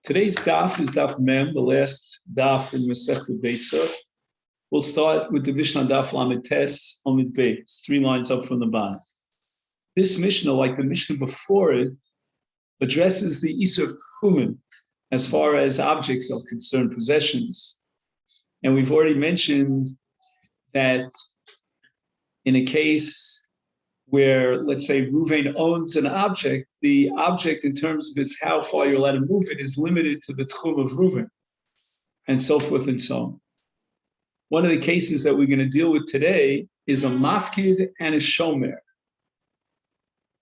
Today's daf is daf mem, the last daf in Masechet Beitza. We'll start with the Mishnah daf lamed tes amid beis, 3 lines up from the bottom. This Mishnah, like the Mishnah before it, addresses the Isur Kumin as far as objects are concerned, possessions. And we've already mentioned that in a case where, let's say, Ruvain owns an object, the object in terms of its how far you're allowed to move it is limited to the tchum of Ruvain, and so forth and so on. One of the cases that we're going to deal with today is a mafkid and a shomer.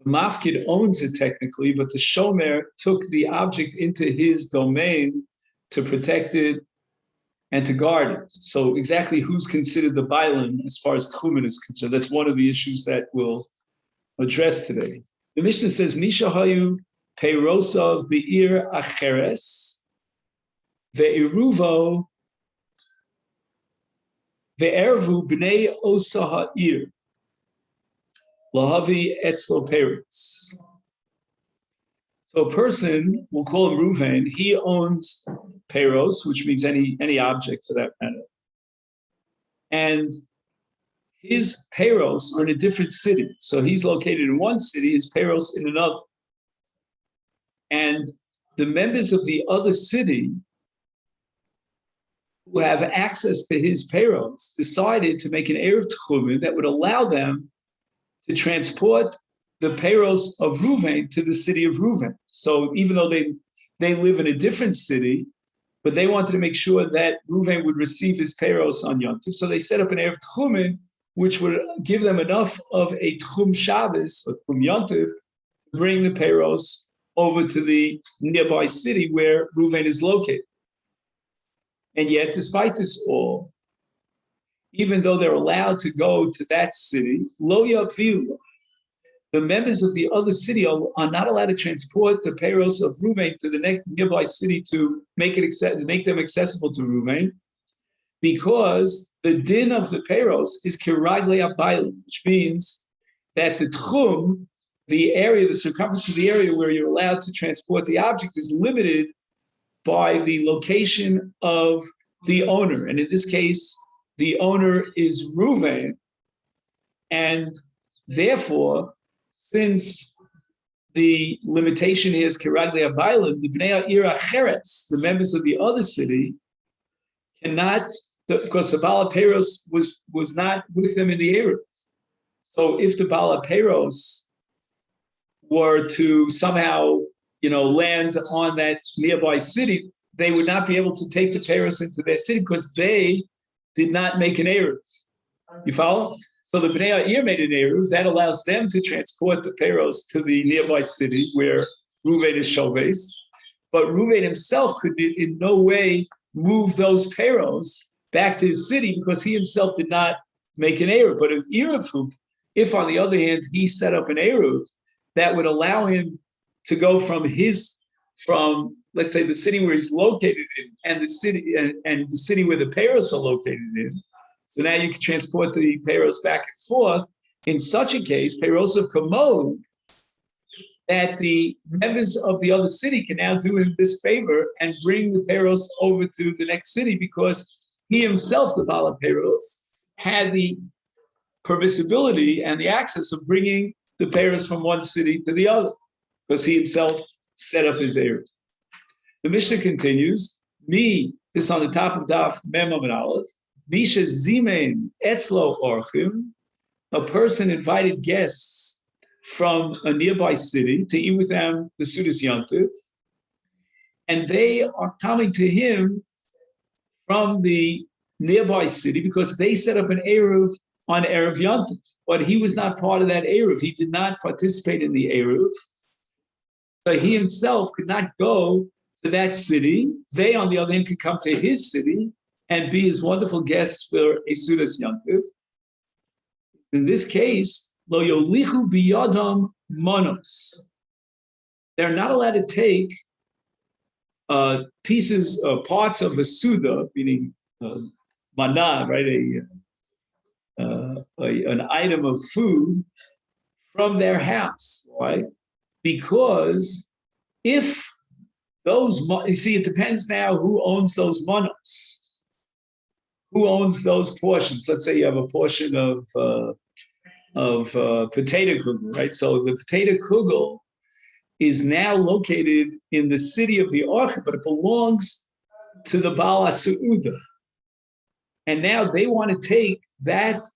The mafkid owns it technically, but the shomer took the object into his domain to protect it and to guard it. So exactly who's considered the bailim as far as tchumen is concerned? That's one of the issues that we'll address today. The Mishnah says, Mishahayu peirosav be'ir acheres ve'iruvo ve'ervu b'nei osa ha'ir lahavi etzlo peretz. So a person, we'll call him Ruvain, he owns peiros, which means any object for that matter. And his peiros are in a different city. So he's located in one city, his peiros in another. And the members of the other city who have access to his peiros decided to make an erev tchumen that would allow them to transport the peiros of Ruvain to the city of Ruvain. So even though they live in a different city, but they wanted to make sure that Ruvain would receive his peiros on Yom Tov. So they set up an erev tchumen, which would give them enough of a tchum Shabbos or tchum Yom Tov to bring the peiros over to the nearby city where Ruvain is located. And yet, despite this all, even though they're allowed to go to that city, lo yafilu, the members of the other city are not allowed to transport the peiros of Ruvain to the next nearby city to make them accessible to Ruvain, because the din of the peiros is kiragle abaylim, which means that the tchum, the area, the circumference of the area where you're allowed to transport the object, is limited by the location of the owner. And in this case, the owner is Ruvain, and therefore, since the limitation here is kiragle abaylim, the bnei ha'ir acheres, the members of the other city, cannot, because the Baal Peiros was not with them in the Erev. So if the Baal Peiros were to somehow, land on that nearby city, they would not be able to take the Peiros into their city because they did not make an Erev. You follow? So the Bnei Ha'ir made an Erev that allows them to transport the peiros to the nearby city where Ruvain is Shoves. But Ruvain himself could in no way move those peiros back to his city because he himself did not make an Erev. But if on the other hand, he set up an Erev that would allow him to go from let's say the city where he's located in and the city where the peiros are located in. So now you can transport the peiros back and forth. In such a case, peiros of Kamod, that the members of the other city can now do him this favor and bring the peiros over to the next city because he himself, the Baal Peiros, had the permissibility and the access of bringing the peiros from one city to the other because he himself set up his area. The Mishnah continues, this on the top of Daf Mem Amud Aleph, Misha Zimen Etzlo Orchim, a person invited guests from a nearby city to eat with them the Sudas Yom Tov, and they are coming to him from the nearby city because they set up an Erev on Erev Yom Tov, but he was not part of that Erev. He did not participate in the Erev, so he himself could not go to that city. They, on the other hand, could come to his city and be his wonderful guests for a Sudas Yom Tov. In this case, lo yolichu biyadam monos. They're not allowed to take parts of a Suda, meaning mana, right, an item of food from their house. Why? Because if you see, it depends now who owns those manos. Who owns those portions? Let's say you have a portion of potato kugel, right? So the potato kugel is now located in the city of the Orcha, but it belongs to the Baal HaSeuda. And now they want to take that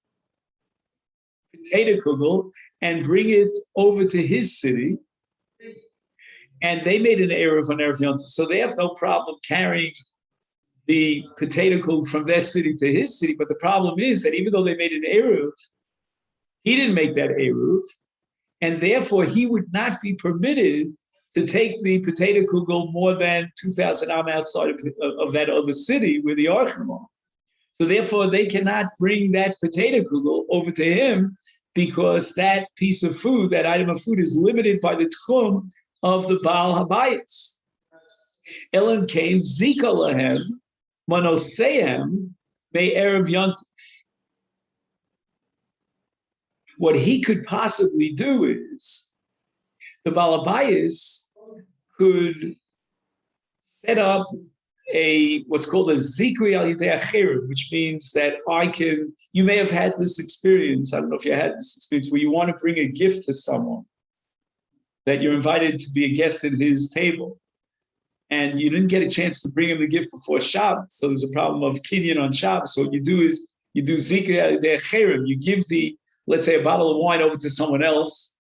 potato kugel and bring it over to his city. And they made an Erev on Erev Yom Tov, so they have no problem carrying the potato kugel from their city to his city. But the problem is that even though they made an Erev, he didn't make that Eruv, and therefore he would not be permitted to take the potato kugel more than 2,000 am outside of that other city where the Archim are. So therefore they cannot bring that potato kugel over to him because that piece of food, that item of food, is limited by the tchum of the Baal Habayis. Elam came zika lahem manosehem be'erev yontif. What he could possibly do is the Baal Habayis could set up what's called a zikri al yidei acherim, which means that you may have had this experience, I don't know if you had this experience, where you want to bring a gift to someone, that you're invited to be a guest at his table, and you didn't get a chance to bring him the gift before Shabbos, so there's a problem of kinyan on Shabbos. So what you do is, you do zikri al yidei acherim, you give let's say a bottle of wine over to someone else,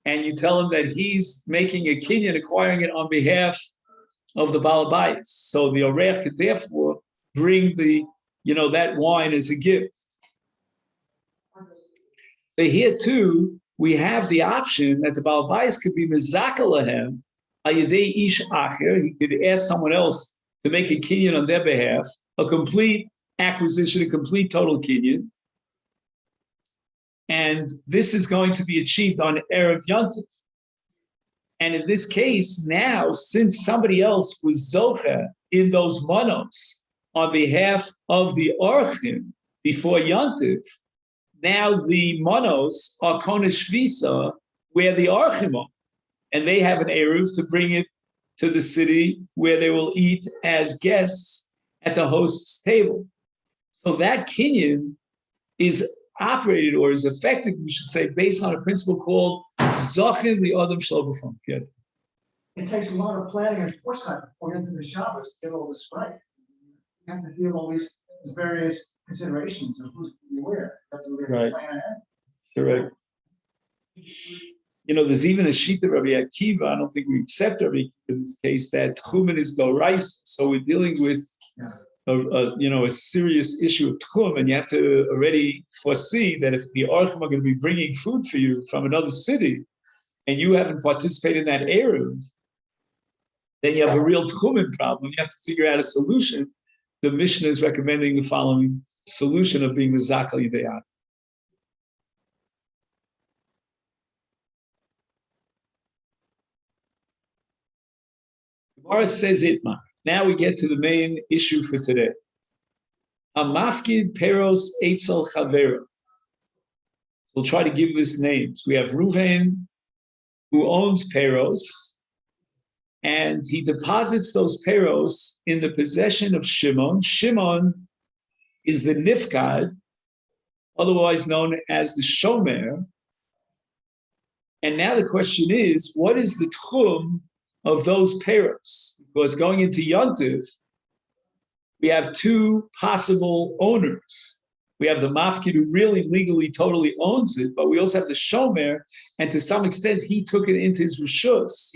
and you tell him that he's making a kinyan, acquiring it on behalf of the Baal Habayis. So the Orech could therefore bring that wine as a gift. So here too, we have the option that the Baal Habayis could be mezaka lahem al yedei ish acher. He could ask someone else to make a kinyan on their behalf, a complete acquisition, a complete total kinyan. And this is going to be achieved on Erev Yontif. And in this case, now, since somebody else was zocher in those manos on behalf of the Orchim before Yontif, now the manos are konesh visa where the Orchim are. And they have an Erev to bring it to the city where they will eat as guests at the host's table. So that kinyan is operated, or is effective, we should say, based on a principle called Zachin the Adam Shlobafam. It takes a lot of planning and foresight before you enter the Shabbos to get all this right. You have to deal with all these various considerations of who's going to be where. You have to really plan ahead. Correct. There's even a sheet of Rabbi Akiva. I don't think we accept Rabbi Akiva in this case, that Tchumen is Dorais. So we're dealing with a serious issue of tchum, and you have to already foresee that if the Orchim are going to be bringing food for you from another city, and you haven't participated in that Erev, then you have a real tchumen problem. You have to figure out a solution. The Mishnah is recommending the following solution of being the zakal yidei. Gemara says itma. Now we get to the main issue for today. Amafkid peros eitzel chavero. We'll try to give this names. We have Reuven, who owns peros, and he deposits those peros in the possession of Shimon. Shimon is the nifkad, otherwise known as the shomer. And now the question is, what is the tchum of those peros? Because going into Yontif, we have two possible owners. We have the mafkid who really legally totally owns it, but we also have the shomer, and to some extent he took it into his rishus.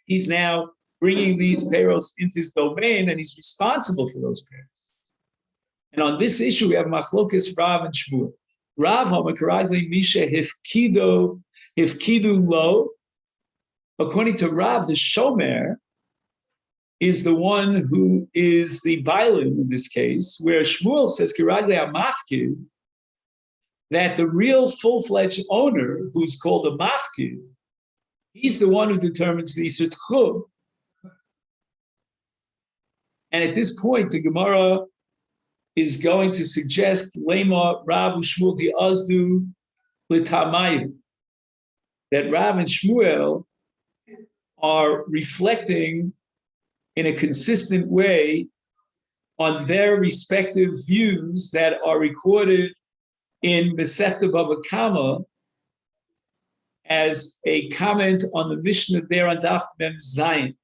He's now bringing these peros into his domain, and he's responsible for those peros. And on this issue, we have machlokes Rav and Shmuel. Rav hamakaragli misha hifkidu lo. According to Rav, the shomer is the one who is the bailim in this case, where Shmuel says, Kiragli amafkid, that the real full-fledged owner, who's called a mafkid, he's the one who determines the Isur Tchum. And at this point, the Gemara is going to suggest Lema Rav Shmuel di Azdu L'Tamayu, that Rav and Shmuel are reflecting in a consistent way on their respective views that are recorded in Masechet Bava Kama as a comment on the Mishnah there on Daf Mem Zayin.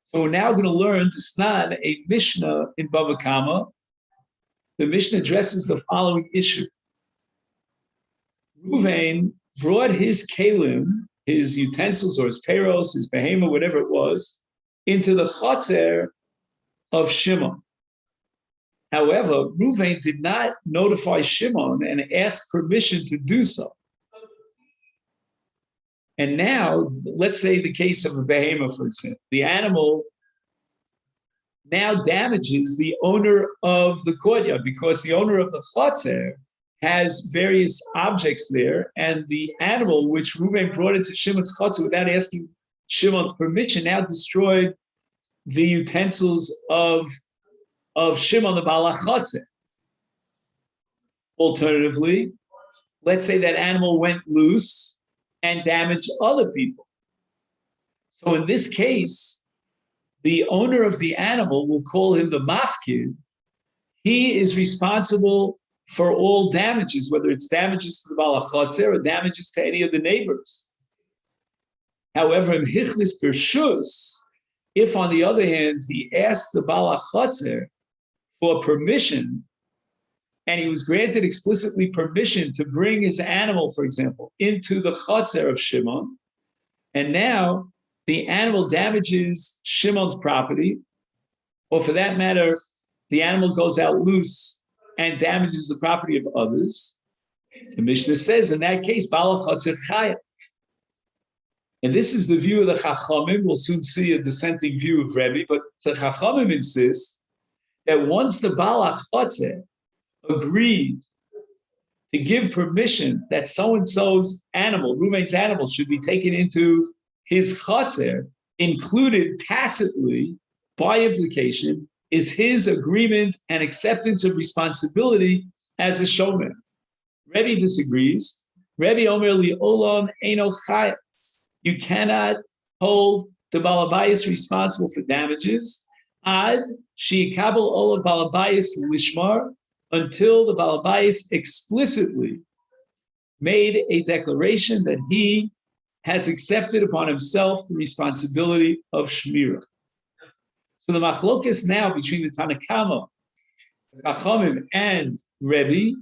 So we're now going to learn to Snan, a Mishnah in Bava Kama. The Mishnah addresses the following issue. Ruvain brought his kalim, his utensils or his peros, his behema, whatever it was, into the chotzer of Shimon. However, Ruvain did not notify Shimon and ask permission to do so. And now, let's say the case of a behema, for example, the animal now damages the owner of the courtyard because the owner of the chotzer has various objects there, and the animal which Ruvain brought into Shimon's chotzer without asking Shimon's permission now destroyed the utensils of Shimon the Baal HaChotzer. Alternatively, let's say that animal went loose and damaged other people. So in this case, the owner of the animal, will call him the mafkid. He is responsible for all damages, whether it's damages to the Baal HaChotzer or damages to any of the neighbors. However, in Hichlis Bershus, if on the other hand, he asked the Baal HaChotzer for permission, and he was granted explicitly permission to bring his animal, for example, into the chotzer of Shimon, and now the animal damages Shimon's property, or for that matter, the animal goes out loose and damages the property of others, the Mishnah says, in that case, Baal HaChotzer chayav. And this is the view of the Chachamim. We'll soon see a dissenting view of Rebbe, but the Chachamim insist that once the Baal HaChotzer agreed to give permission that so-and-so's animal, Ruvain's animal, should be taken into his chotzer, included tacitly, by implication, is his agreement and acceptance of responsibility as a shomer. Rebbe disagrees. Rebbe Omer li olam eino chayav. You cannot hold the balabayas responsible for damages ad she'ikabel olav balabayas lishmar, until the balabayas explicitly made a declaration that he has accepted upon himself the responsibility of shmirah. So the machlokas now between the Tanakama, Chachamim, and Rebbe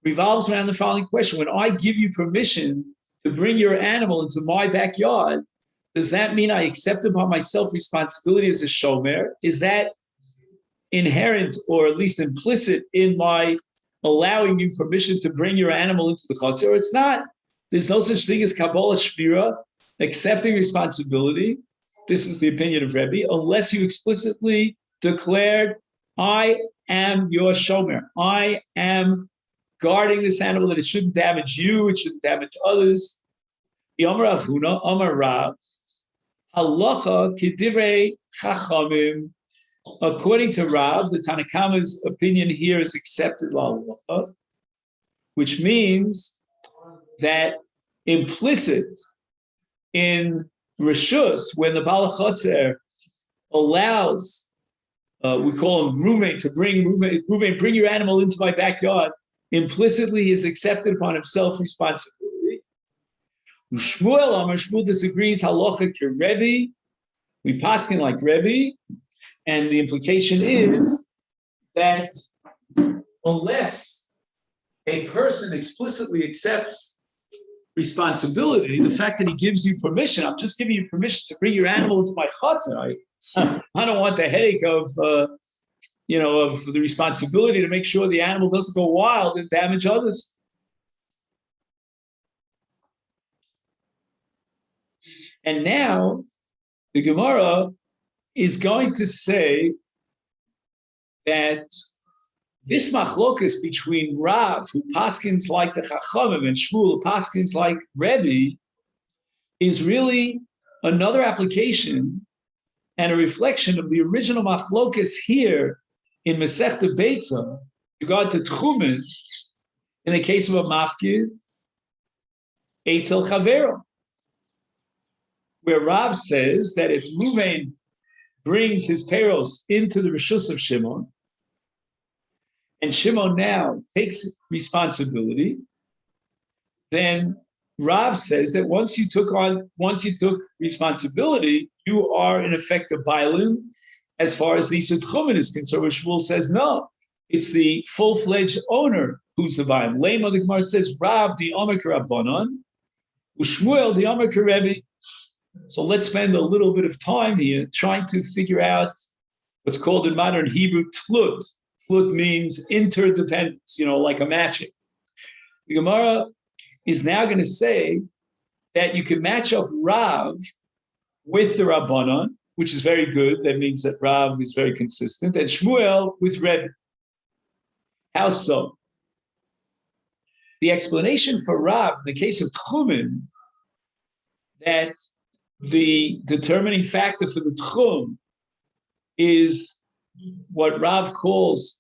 revolves around the following question. When I give you permission to bring your animal into my backyard, does that mean I accept upon myself responsibility as a shomer? Is that inherent or at least implicit in my allowing you permission to bring your animal into the chotzer, or it's not? There's no such thing as Kabbalah Shmira, accepting responsibility. This is the opinion of Rebbe, unless you explicitly declared, I am your shomer. I am guarding this animal that it shouldn't damage you, it shouldn't damage others. Yomar Avhuna, Amar Rav, Halacha Kidivrei Chachamim. According to Rav, the Tanakama's opinion here is accepted la'alacha, which means that implicit in Rishus, when the Baal HaChotzer allows, we call him Ruvain, to Ruvain, bring your animal into my backyard, implicitly he has accepted upon himself responsibility. Shmuel disagrees, halacha Rebbe, we paskin like Rebbe, and the implication is that unless a person explicitly accepts responsibility, the fact that he gives you permission, I'm just giving you permission to bring your animal into my chotzer. I don't want the headache of the responsibility to make sure the animal doesn't go wild and damage others. And now the Gemara is going to say that this machlokas between Rav, who paskins like the Chachamim, and Shmuel, who paskins like Rebbe, is really another application and a reflection of the original machlokas here in Masechet Beitza, regard to Tchumen, in the case of a mafkid, Eitzel Chavero, where Rav says that if Ruvain brings his peros into the rishus of Shimon, and Shimon now takes responsibility, then Rav says that once you took responsibility, you are in effect a bailim as far as the Tchumen is concerned. Shmuel says no, it's the full-fledged owner who's the bailim. Lema, the Gemara says, Rav the Omer Rabbanon, Ushmuel the Omer Rebbe. So let's spend a little bit of time here trying to figure out what's called in modern Hebrew tlut. Tlut means interdependence, like a matching. The Gemara is now going to say that you can match up Rav with the Rabbanon, which is very good. That means that Rav is very consistent, and Shmuel with Rebbe. How so? The explanation for Rav in the case of Tchumen, that the determining factor for the Tchum is what Rav calls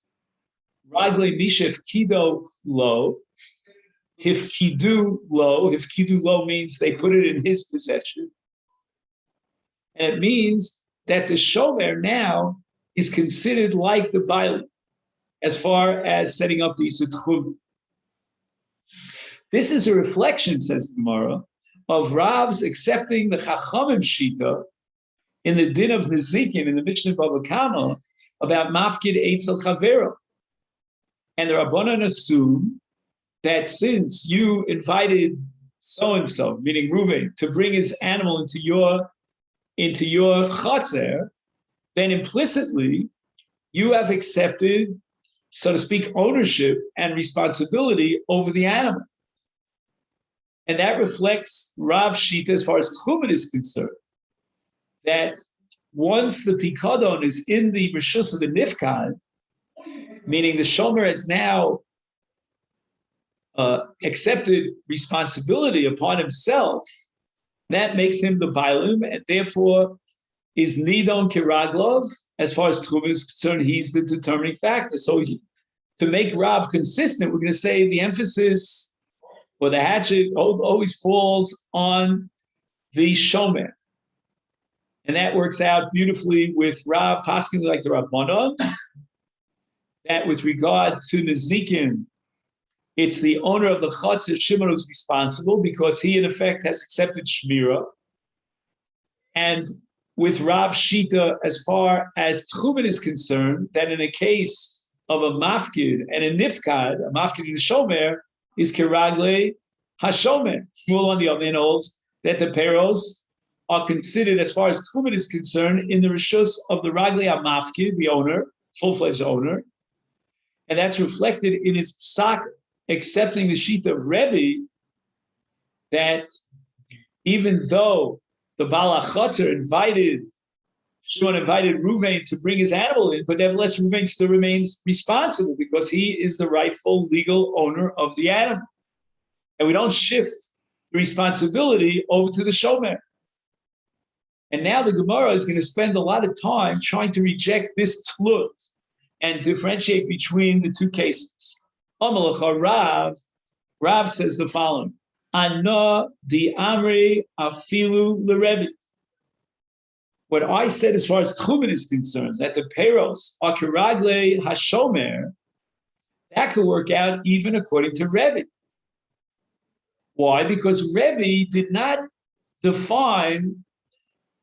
Ragle Mishef Kido Lo. Hifkidu lo means they put it in his possession. And it means that the shomer now is considered like the bailim as far as setting up the Tchum. This is a reflection, says the Gemara, of Rav's accepting the Chachamim Shita in the din of Nezikin in the Mishnah Bava Kama about Mafkid Eitzel Chavero. And the Rabbanan assume that since you invited so-and-so, meaning Reuven, to bring his animal into your chatzer, then implicitly you have accepted, so to speak, ownership and responsibility over the animal. And that reflects Rav Shita as far as Tchumen is concerned, that once the Pikadon is in the Rishus of the Nifkad, meaning the Shomer has now accepted responsibility upon himself, that makes him the Bailim, and therefore is Nidon Kiraglov. As far as Tchumen is concerned, he's the determining factor. So to make Rav consistent, we're going to say the emphasis or the hatchet always falls on the Shomer. And that works out beautifully with Rav Paskin like the Rabbanon, that with regard to Nezikin, it's the owner of the Chatzir, Shimon, who's responsible because he, in effect, has accepted Shmira. And with Rav Shita, as far as Tchumen is concerned, that in a case of a Mafkid and a Nifkad, a Mafkid and a Shomer, is Kiragle HaShomer. Shmuel, on the other hand, holds that the Peros are considered, as far as Tchumen is concerned, in the Rishus of the Ragle HaMafkid, the owner, full-fledged owner. And that's reflected in his psak, accepting the sheet of Rebbe, that even though the Baal HaChatzer Shimon invited Reuven to bring his animal in, but nevertheless Reuven still remains responsible because he is the rightful legal owner of the animal. And we don't shift the responsibility over to the Shomer. And now the Gemara is going to spend a lot of time trying to reject this tlut and differentiate between the two cases. Rav says the following: Ana di Amri afilu l'Rebbe. What I said as far as Tchumen is concerned, that the Peros are kiragle hashomer, that could work out even according to Rebbe. Why? Because Rebbe did not define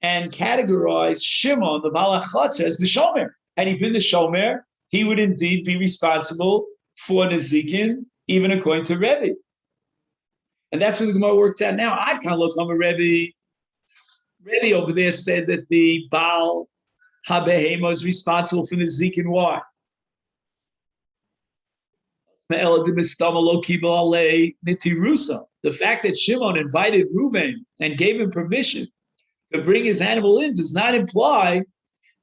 and categorize Shimon, the Baal HaChatzer, as the Shomer. Had he been the Shomer, he would indeed be responsible for Nezikin, even according to Rebbe. And that's what the Gemara works out now. I'd kind of look on a Rebbe. Rebbe over there said that the Baal HaBehema is responsible for Nezikin. Why? The fact that Shimon invited Reuven and gave him permission to bring his animal in does not imply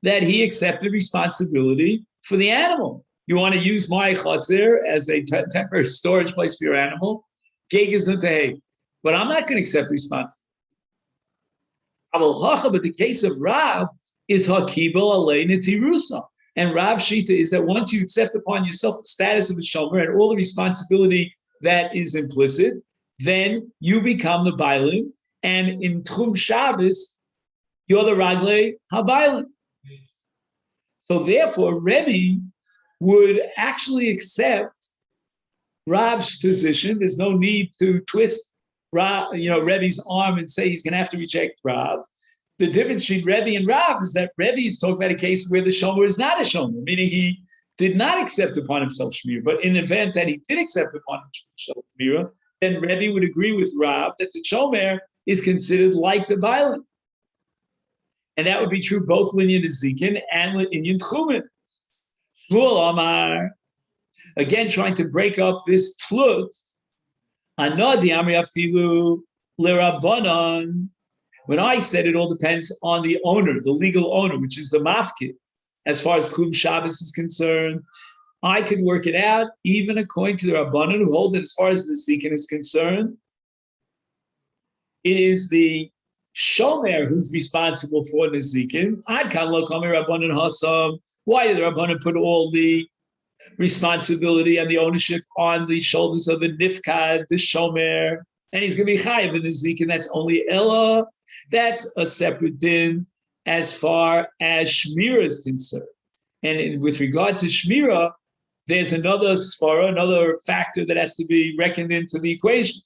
that he accepted responsibility for the animal. You want to use my chatzir as a temporary storage place for your animal, but I'm not going to accept responsibility. But the case of Rav is hakibel alei netirusa. And Rav Shita is that once you accept upon yourself the status of a shomer and all the responsibility that is implicit, then you become the bailim. And in Tchum Shabbos, you're the ragle haBailim. So therefore, Rebbe would actually accept Rav's position. There's no need to twist Rebbe's arm and say he's going to have to reject Rav. The difference between Rebbe and Rav is that Rebbe is talking about a case where the shomer is not a shomer, meaning he did not accept upon himself shmira. But in the event that he did accept upon himself shmira, then Rebbe would agree with Rav that the shomer is considered like the violent. And that would be true both Linyan Ezekin and Linyan Tchumen. Shmuel Amar, again trying to break up this tlut, Anodi Amri Afilu Lerabanan. When I said it all depends on the owner, the legal owner, which is the mafkid, as far as Tchum Shabbos is concerned, I could work it out even according to the Rabbanan who hold that as far as the Zikin is concerned, it is the Shomer who's responsible for the Zikin. Ad kan lo kami Rabbanan hasam. Why did the Rabbanan put all the responsibility and the ownership on the shoulders of the Nifkad, the Shomer, and he's going to be chayiv in the Zikin? That's only Ella. That's a separate din as far as Shmira is concerned. And with regard to Shmira, there's another svara, another factor that has to be reckoned into the equation.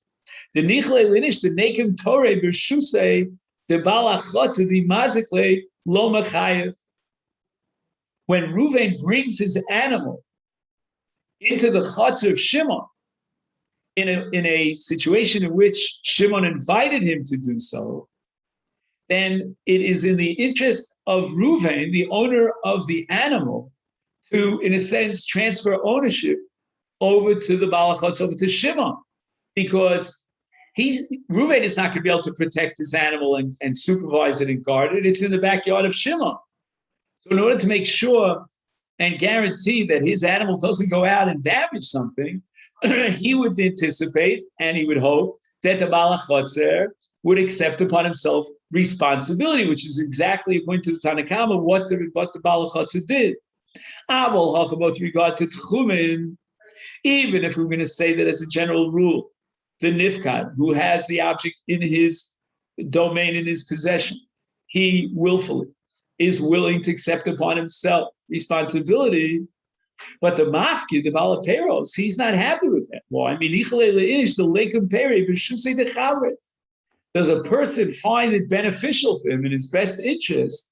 The nichle linish, the nekim torei b'shusei, the balachotze, the mazikle lo mechayev. When Reuven brings his animal into the chotzer of Shimon, in a situation in which Shimon invited him to do so, then it is in the interest of Reuven, the owner of the animal, to, in a sense, transfer ownership over to the balachotz, over to Shimon, because Reuven is not going to be able to protect his animal and supervise it and guard it. It's in the backyard of Shimon. So in order to make sure and guarantee that his animal doesn't go out and damage something, he would anticipate and he would hope that the balachotzer would accept upon himself responsibility, which is exactly, according to the Tanakama, what the balachotzer did. Avol with regard to Tchumen, even if we're going to say that as a general rule, the Nifkad, who has the object in his domain, in his possession, he willfully is willing to accept upon himself responsibility. But the mafki, the balaperos, he's not happy with that. Why? I mean, does a person find it beneficial for him in his best interest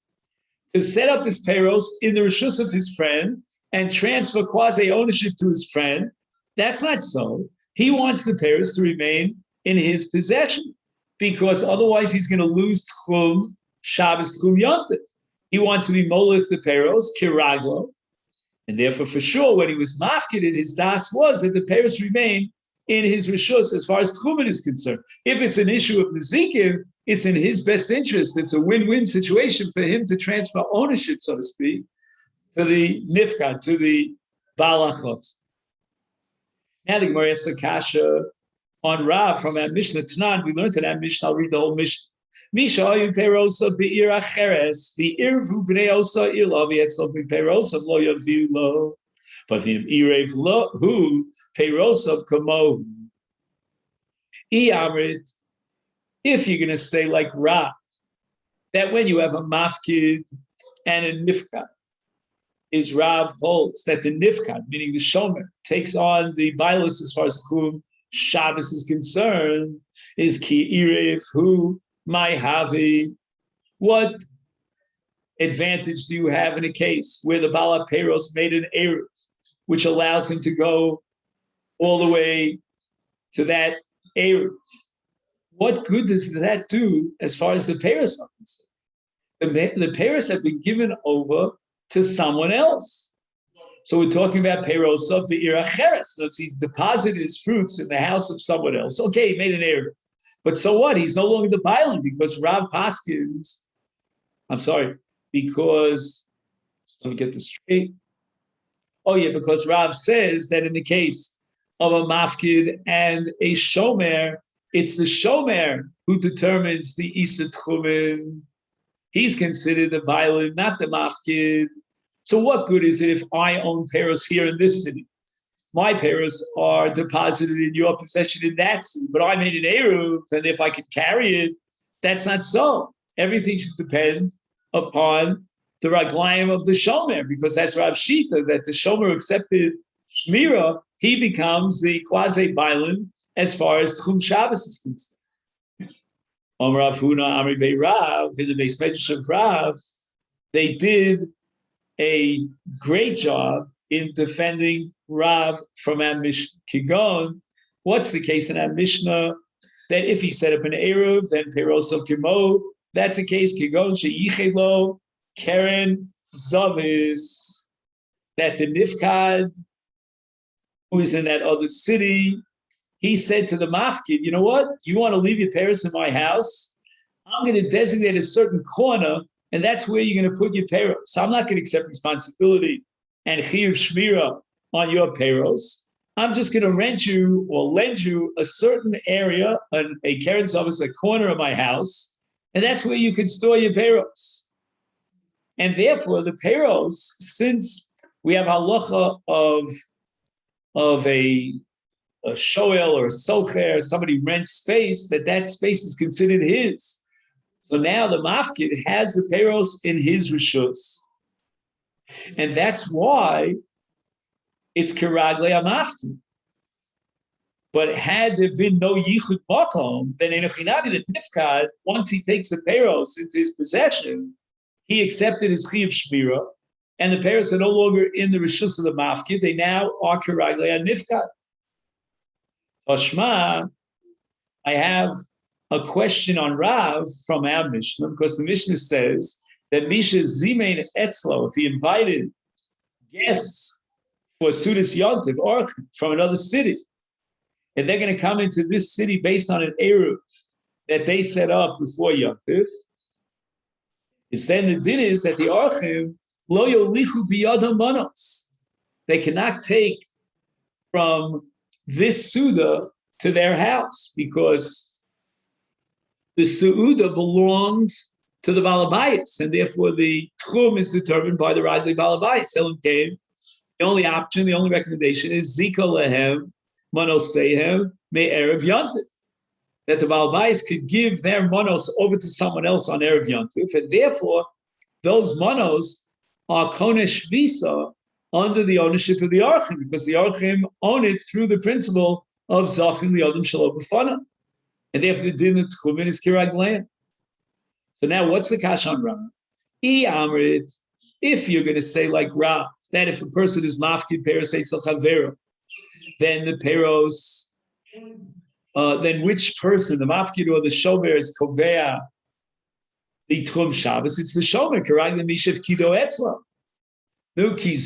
to set up his peros in the reshus of his friend and transfer quasi ownership to his friend? That's not so. He wants the peros to remain in his possession because otherwise he's going to lose Tchum Shabbos Tchum Yontif. He wants to be molech the peros kiraglo. And therefore, for sure, when he was mafkided, his das was that the peros remain in his reshus as far as tchumen is concerned. If it's an issue of nezikim, it's in his best interest. It's a win-win situation for him to transfer ownership, so to speak, to the nifkad, to the balachot. Now the Gemara Sakasha on Rav from our Mishnah Tanan. We learned in that Mishnah. I'll read the whole Mishnah. Misha ayu perosa be'ir acheres be'irvu b'nei osa ilo v'yetzol b'perosa lo yaviu lo but v'im irev lo hu perosa kamohu. Amrit, if you're going to say like Rav, that when you have a mafkid and a nifkad, is Rav holds that the nifkad, meaning the shomer, takes on the bilus as far as Chum Shabbos is concerned, is ki irev hu my havi. What advantage do you have in a case where the Bala Peros made an eruv, which allows him to go all the way to that eruv? What good does that do as far as the Peros are concerned? The Peros have been given over to someone else. So we're talking about Peros of Be'ir Acheres. He's deposited his fruits in the house of someone else. Okay, he made an eruv. But so what? He's no longer the Bailam because Rav Paskins, because, let me get this straight. Oh yeah, because Rav says that in the case of a Mafkid and a Shomer, it's the Shomer who determines the Isa Tchumen. He's considered the Bailam, not the Mafkid. So what good is it if I own Paris here in this city? My parents are deposited in your possession in that city, but I made an eruv, and if I could carry it, that's not so. Everything should depend upon the raglayim of the shomer, because that's Rav Shita, that the shomer accepted shmira, he becomes the quasi bailan as far as Tchum Shabbos is concerned. Rav Huna Amri Vei Rav, in the Masechet of Rav, they did a great job in defending Rav from our Mishnah. Kigon, what's the case in our Mishnah? That if he set up an Eruv, then Peroso Kimo, that's a case, Kigon She'ichelo, Keren Zavis, that the Nifkad, who is in that other city, he said to the mafkid, you know what? You want to leave your parents in my house? I'm going to designate a certain corner, and that's where you're going to put your payroll. So I'm not going to accept responsibility and chiyuv shmira on your payrolls. I'm just going to rent you or lend you a certain area, a keren zavis, a corner of my house, and that's where you can store your payrolls. And therefore, the payrolls, since we have halacha of a shoel or a socher, somebody rents space, that space is considered his. So now the mafkid has the payrolls in his rishus. And that's why it's kiragle amafkid. But had there been no yichud makom, then in a chinadi the nifkad, once he takes the payrolls into his possession, he accepted his chiyuv shmira, and the payrolls are no longer in the rishus of the mafkid, they now are kiragle nifkad. Tashma, I have a question on Rav from our Mishnah, because the Mishnah says that Misha Zimein Etzlo, if he invited guests for Sudas Yontiv or from another city, and they're going to come into this city based on an Eruv that they set up before Yontiv, is then the din is that the Orchim lo yolichu biyad manos. They cannot take from this Suda to their house, because the Su'uda belongs to the Balabayas, and therefore the Tchum is determined by the Ragli Balabayas. Elam came. The only option, the only recommendation is Zika Lehem, Monosehem, Me Erev Yontif. That the Balabayas could give their monos over to someone else on Erev Yontif, and therefore those monos are Konesh Visa under the ownership of the Archim, because the Archim own it through the principle of Zachin Liodim Shalom B'Fana. And therefore the din of Tchumin is Kiraglein. So now what's the Kash on Rav? Amrit, if you're going to say like Rav, that if a person is mafkid peros eitzel chavero, then the peros, then which person, the mafkid or the shomer, is kovea the Tchum Shabbos? It's the shomer, Kiraglein Mishev Kido Etzla. Okay,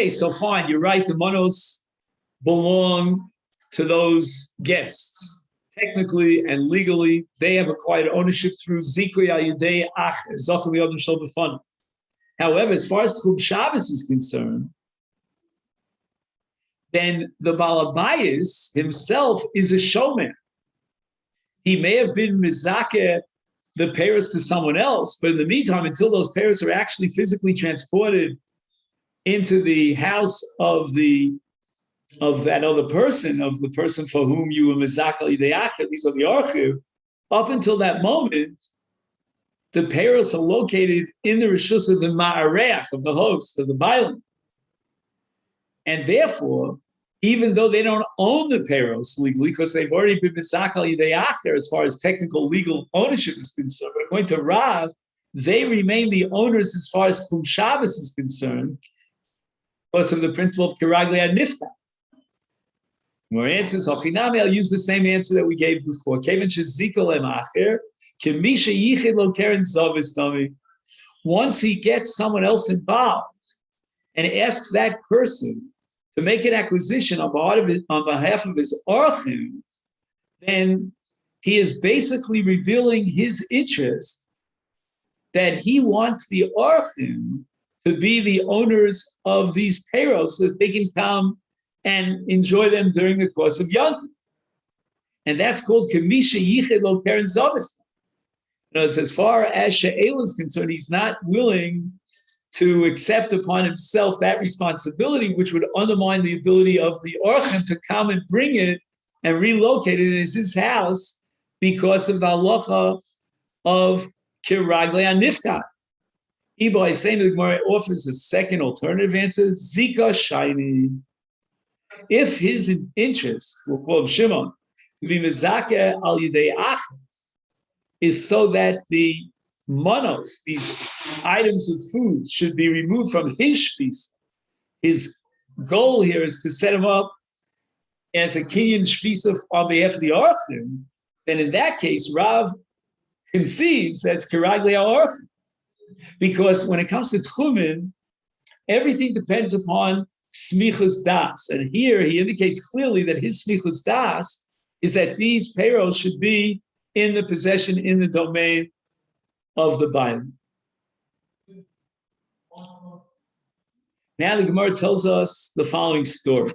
so fine, you're right, the monos belong to those guests. Technically and legally, they have acquired ownership through Zikri Ayudei Acher, Zochel Yodim Shel B'Fana. However, as far as Tchum Shabbos is concerned, then the Balabayas himself is a shomer. He may have been mizakeh the payers to someone else, but in the meantime, until those payers are actually physically transported into the house of that other person, of the person for whom you were mezakal yideyacher, these are the archiv, up until that moment, the payers are located in the rishus of the ma'areach, of the host, of the bailam. And therefore, even though they don't own the payros legally, because they've already been mezakal yideyacher as far as technical legal ownership is concerned, but according to Rav, they remain the owners as far as Tchum Shabbos is concerned, because of the principle of Kiragle ad Nifta. More answers, Hachinami, I'll use the same answer that we gave before. Once he gets someone else involved and asks that person to make an acquisition on behalf of his orchim, then he is basically revealing his interest that he wants the orchim to be the owners of these payrolls so that they can come and enjoy them during the course of Yom Tov. And that's called Kamisha Yichid Lo Keren Zavis. It's as far as She'el is concerned, he's not willing to accept upon himself that responsibility, which would undermine the ability of the Orchim to come and bring it and relocate it in his house because of the halacha of Kiragle Anifka. Ibai saying the Gemara offers a second alternative answer, Zika Shiny. If his interest, we'll call him Shimon, to be Mizake al Yidei Ach, is so that the monos, these items of food, should be removed from his shvis. His goal here is to set him up as a Kenyan shvisa on behalf of the Orchim. Then in that case, Rav concedes that's Kiragli al-Orchim. Because when it comes to Tchumen, everything depends upon Smichus Das. And here he indicates clearly that his Smichus Das is that these payrolls should be in the possession, in the domain of the Bailam. Now the Gemara tells us the following story.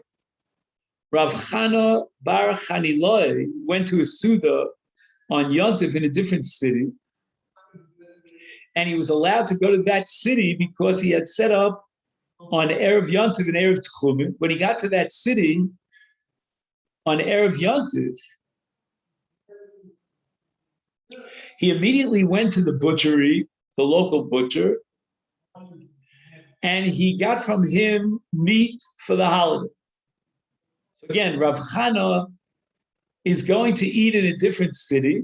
Rav Chana bar Chaniloi went to a Suda on Yontif in a different city, and he was allowed to go to that city because he had set up on Erev Yontif and Erev Tchumen. When he got to that city on Erev Yontif, he immediately went to the butchery, the local butcher, and he got from him meat for the holiday. So again, Rav Chana is going to eat in a different city.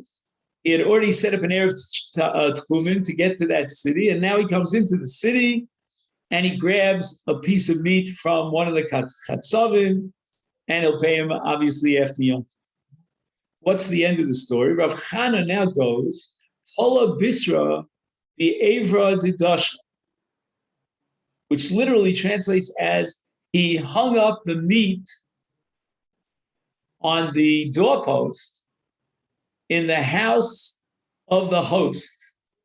He had already set up an Erev Tchumen to get to that city, and now he comes into the city and he grabs a piece of meat from one of the chatzavim, and he'll pay him obviously after Yom Tov. What's the end of the story? Rav Chana now goes, Tola Bisra, the Evra Didasha, which literally translates as he hung up the meat on the doorpost in the house of the host.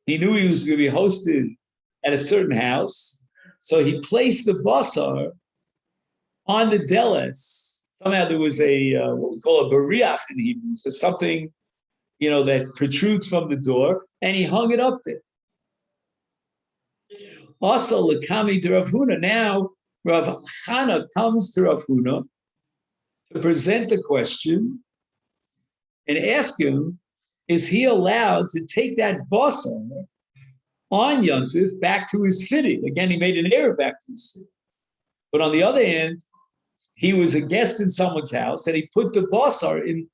He knew he was going to be hosted at a certain house, so he placed the basar on the deles. Somehow there was a what we call a bariach in Hebrew, so something that protrudes from the door, and he hung it up there. Also, Lakami to Rav Huna. Now, Rav Chana comes to Rav Huna to present the question and ask him, is he allowed to take that basar on Yontif back to his city? Again, he made an error back to his city. But on the other hand, he was a guest in someone's house, and he put the basar in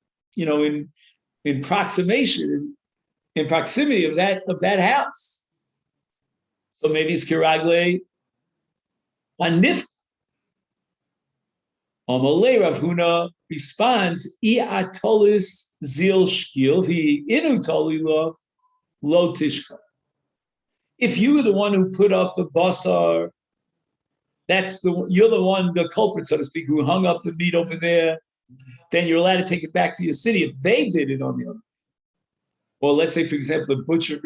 proximity of that house. So maybe it's Kiragle Anif. Amalei Rav Huna responds, I atolis zil shkil vi inu tolilov lo tishka. If you were the one who put up the basar, you're the one, the culprit, so to speak, who hung up the meat over there, then you're allowed to take it back to your city. If they did it on the other, or let's say, for example, the butcher,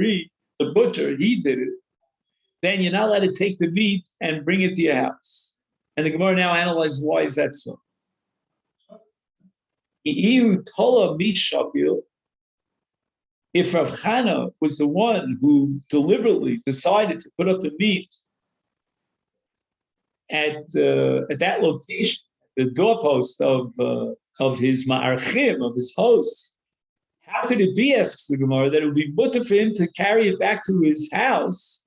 he did it, then you're not allowed to take the meat and bring it to your house. And the Gemara now analyzes why is that so. If Rav Chana was the one who deliberately decided to put up the meat at that location, the doorpost of his ma'archim, of his hosts, how could it be, asks the Gemara, that it would be mutter for him to carry it back to his house?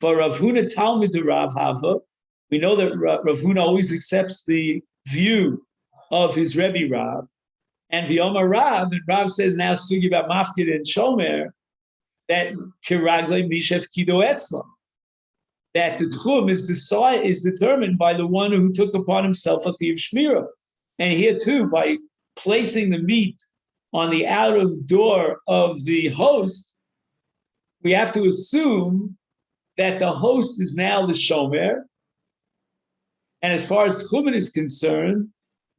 For Rav Huna Talmid to Rav Hava, we know that Rav Huna always accepts the view of his Rebbe Rav, and V'yomar Rav, and Rav says now sugi about Mafkid and Shomer, that Kiragle Mishef Kido Etzlam, that the Tchum is determined by the one who took upon himself a Chiv Shmira. And here too, by placing the meat on the outer door of the host, we have to assume that the host is now the Shomer. And as far as Tchumen is concerned,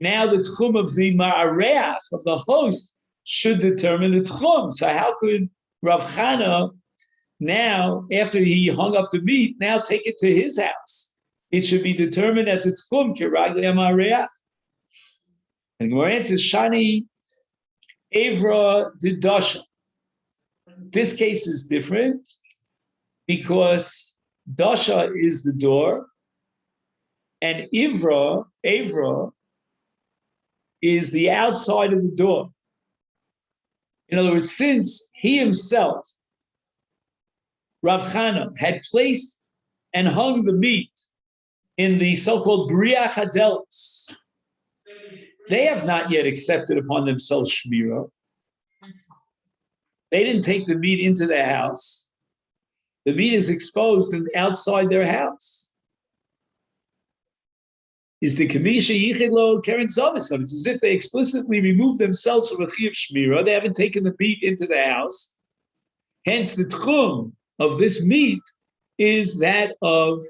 now the Tchum of the Ma'areach, of the host, should determine the Tchum. So how could Rav Chana now, after he hung up the meat, now take it to his house? It should be determined as a Tchum, Kiragli Ma'areach. And the Gemara answers, Shani Evra Didasha. This case is different because Dasha is the door, and Evra is the outside of the door. In other words, since he himself Rav Chana had placed and hung the meat in the so-called Briach Hadelis, they have not yet accepted upon themselves Shmira. They didn't take the meat into their house. The meat is exposed and outside their house. Is the Kamisha Yichid Lo Keren Zavisam. It's as if they explicitly removed themselves from a Chiyuv Shmira. They haven't taken the meat into the house. Hence, the Tchum of this meat is that of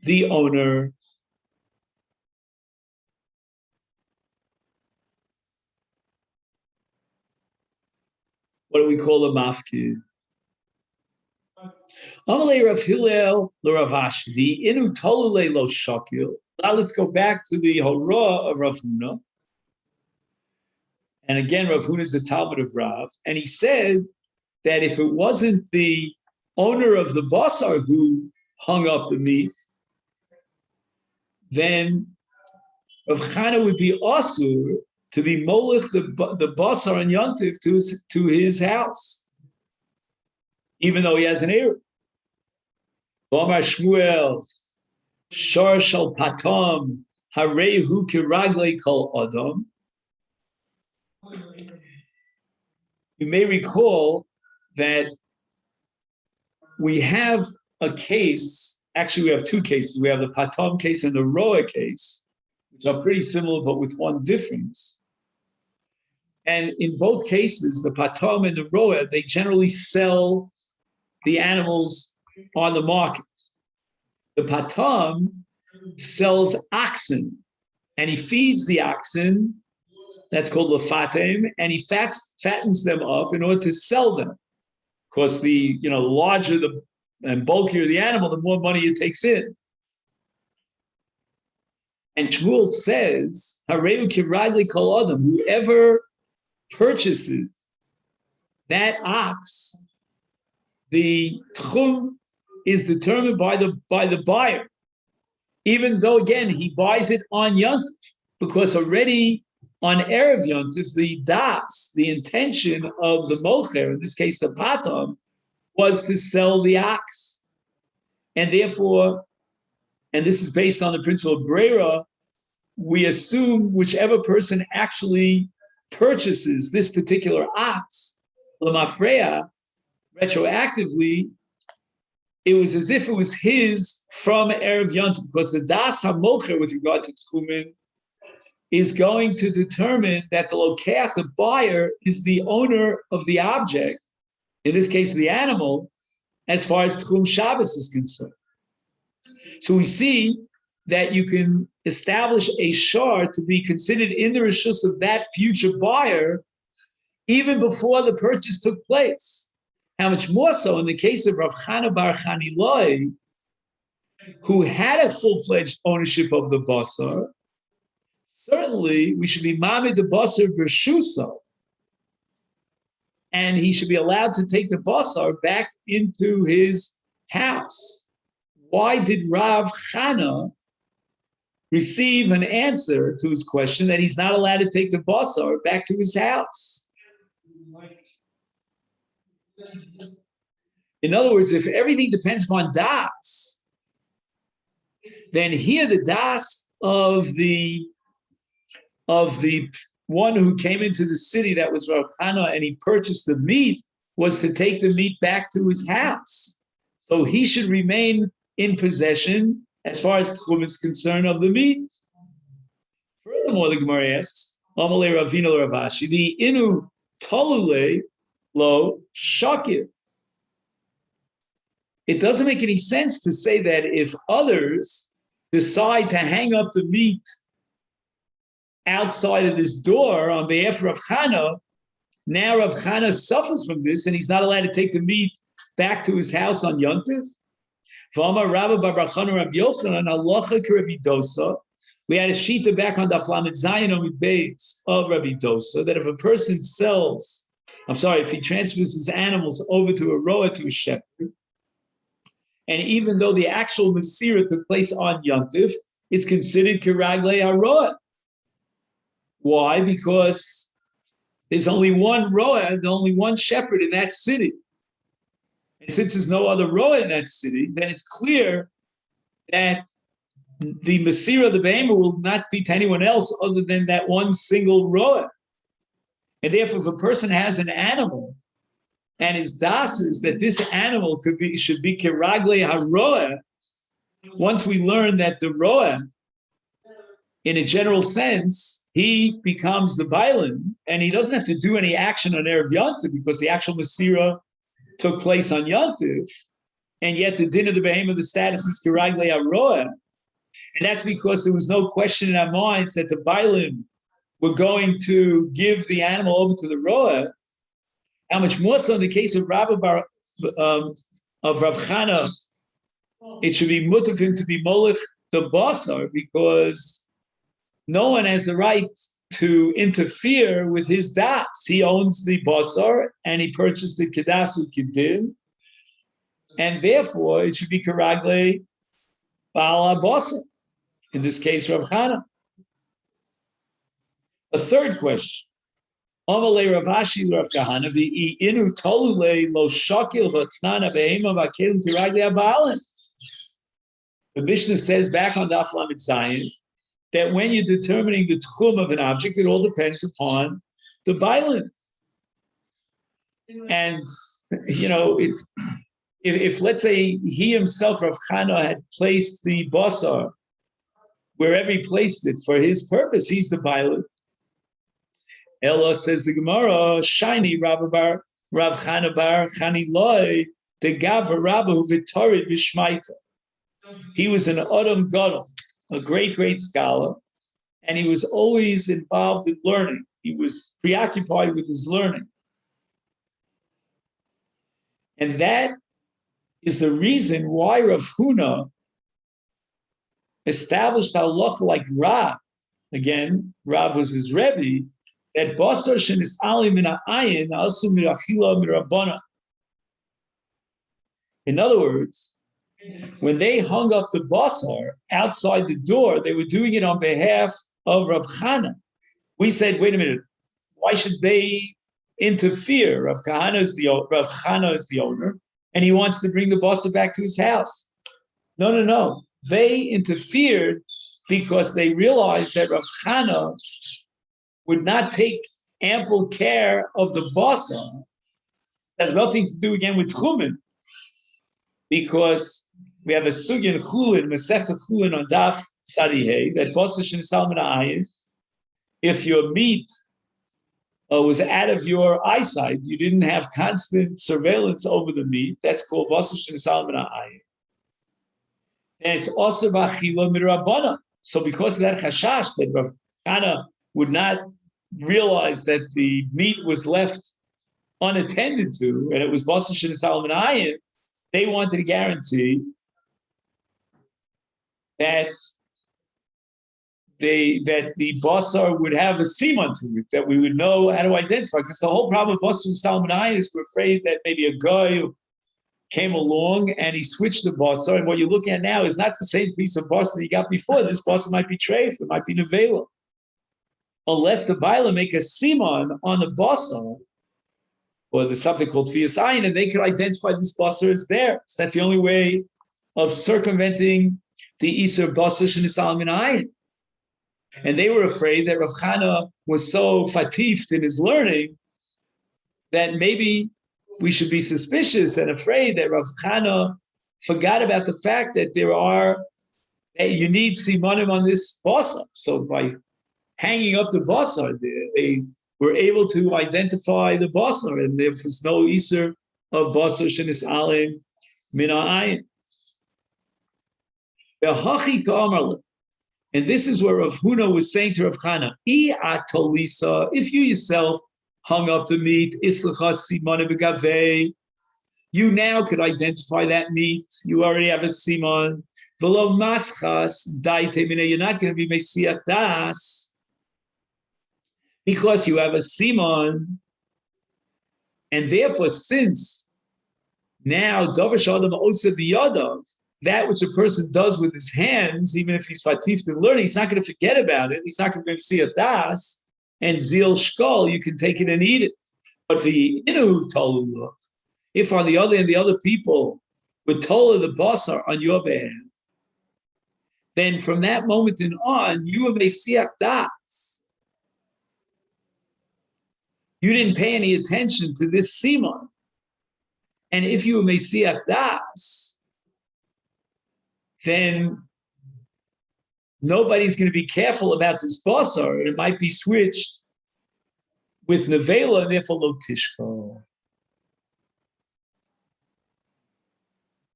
the owner. What do we call a mafkid? Amalei Rav Hillel l'Rav Ashi, the inu tolulei lo shakil. Now let's go back to the Horah of Rav Huna. And again, Rav Huna is the Talmud of Rav. And he said that if it wasn't the owner of the basar who hung up the meat, then Rav Chana would be asur to be molech the basar and yontif to his house, even though he has an eruv. V'amar Shmuel, shar shal patam harehu kiraglei kol adam. You may recall that we have a case, actually we have two cases. We have the patam case and the roa case, which are pretty similar, but with one difference. And in both cases, the patam and the roa, they generally sell the animals on the market. The patam sells oxen, and he feeds the oxen. That's called lefatem, and he fattens them up in order to sell them. Of course, the larger and bulkier the animal, the more money it takes in. And Shmuel says, "Hareu kiragli kol adam." Whoever purchases that ox, the tchum is determined by the buyer, even though again he buys it on yontif, because already on erev yontif the das, the intention of the mocher, in this case the patam, was to sell the ox, and therefore, and this is based on the principle of brera, we assume whichever person actually purchases this particular ox, lemafreya, retroactively, it was as if it was his from erev yontif, because the das hamocher with regard to tchumen is going to determine that the lokeach, the buyer, is the owner of the object, in this case the animal, as far as tchum Shabbos is concerned. So we see that you can establish a shar to be considered in the rishus of that future buyer even before the purchase took place. How much more so in the case of Rav Chana bar Chaniloi, who had a full-fledged ownership of the basar. Certainly we should be mamid the basar b'shuso, and he should be allowed to take the basar back into his house. Why did Rav Chana receive an answer to his question that he's not allowed to take the basar back to his house? In other words, if everything depends upon das, then here the das of the one who came into the city, that was Rav Chana, and he purchased the meat, was to take the meat back to his house. So he should remain in possession, as far as tchum is concerned, of the meat. Furthermore, the Gemara asks, Amalei Ravina Rav Ashi, the inu tolule lo shakir. It doesn't make any sense to say that if others decide to hang up the meat outside of this door on behalf of Rav Chana, now Rav Chana suffers from this and he's not allowed to take the meat back to his house on Yontif. We had a shita back on the Flamet Zion on base of Rabbi Dosa that if a person if he transfers his animals over to a roa, to a shepherd, and even though the actual Masira took place on Yontif, it's considered Kiraglei HaRoa. Why? Because there's only one roa and only one shepherd in that city. And since there's no other roa in that city, then it's clear that the Masira, the Behema, will not be to anyone else other than that one single roa. And therefore, if a person has an animal, and his das is that this animal should be kiragle haroa, once we learn that the roa, in a general sense, he becomes the bailim, and he doesn't have to do any action on Erev Yontif because the actual Masira took place on Yontif, and yet the din of the Behema, the status is kiragle haroa. And that's because there was no question in our minds that the bailim were going to give the animal over to the roa. How much more so in the case of Rav Chana, it should be mutter for him to be molech the basar because no one has the right to interfere with his das. He owns the basar and he purchased the kedasu kidin, and therefore it should be karagle ba'al basar. In this case, Rav Chana. A third question. The Mishnah says back on Daf Lamed Zayin that when you're determining the tchum of an object, it all depends upon the bailim. And if let's say he himself, Rav Chana, had placed the basar wherever he placed it for his purpose, he's the bailim. Ella says the Gemara, shiny Rav Chana bar Chani loy the Gava Rabbahu v'torid b'shmaita. He was an Adam Gadol, a great scholar, and he was always involved in learning. He was preoccupied with his learning. And that is the reason why Rav Huna established halacha like Rav. Again, Rav was his Rebbe, that basar shenis ali min ha'ayin asu mirachila mirabana. In other words, when they hung up the basar outside the door, they were doing it on behalf of Rav Chana. We said, wait a minute, why should they interfere? Rav Chana is the owner, and he wants to bring the basar back to his house. No. They interfered because they realized that Rav Chana would not take ample care of the basar. It has nothing to do again with Chumin, because we have a sugya in Chulin, Masechet Chulin on Daf Sadihei, that basar shenisal min ha'ayin, if your meat was out of your eyesight, you didn't have constant surveillance over the meat, that's called basar shenisal min ha'ayin. And it's also b'achila mirabana. So because of that chashash, that Rav Chana would not realize that the meat was left unattended to, and it was basar shenisal min ha'ayin, they wanted to guarantee that the basar would have a siman to it, that we would know how to identify. Because the whole problem with basar shenisal min ha'ayin is we're afraid that maybe a guy came along and he switched the basar, and what you're looking at now is not the same piece of basar that you got before. This basar might be treif, it might be nevela. Unless the baila make a siman on the basar, or there's something called tfiyas ayin, and they can identify this basar as there. So that's the only way of circumventing the iser basar shenisal min ha'ayin. And they were afraid that Rav Chana was so fatifed in his learning that maybe we should be suspicious and afraid that Rav Chana forgot about the fact that you need simanim on this basar. So by hanging up the basar, they were able to identify the basar, and there was no iser of basar shenisal min ha'ayin. And this is where Rav Huna was saying to Rav Chana, if you yourself hung up the meat, you now could identify that meat. You already have a siman. You're not going to be mesiach das because you have a siman. And therefore, since now davar sh'adam osa biyadav, that which a person does with his hands, even if he's fatif to learning, he's not going to forget about it. He's not going to be mesiach das. And zil shkol, you can take it and eat it. But the inu tolulav, If on the other hand, the other people would tola the basar on your behalf, then from that moment on, you were Mesiach Das. You didn't pay any attention to this Simon. And if you were Mesiach Das, then nobody's going to be careful about this basar, and it might be switched with nevela, and therefore lo tishko.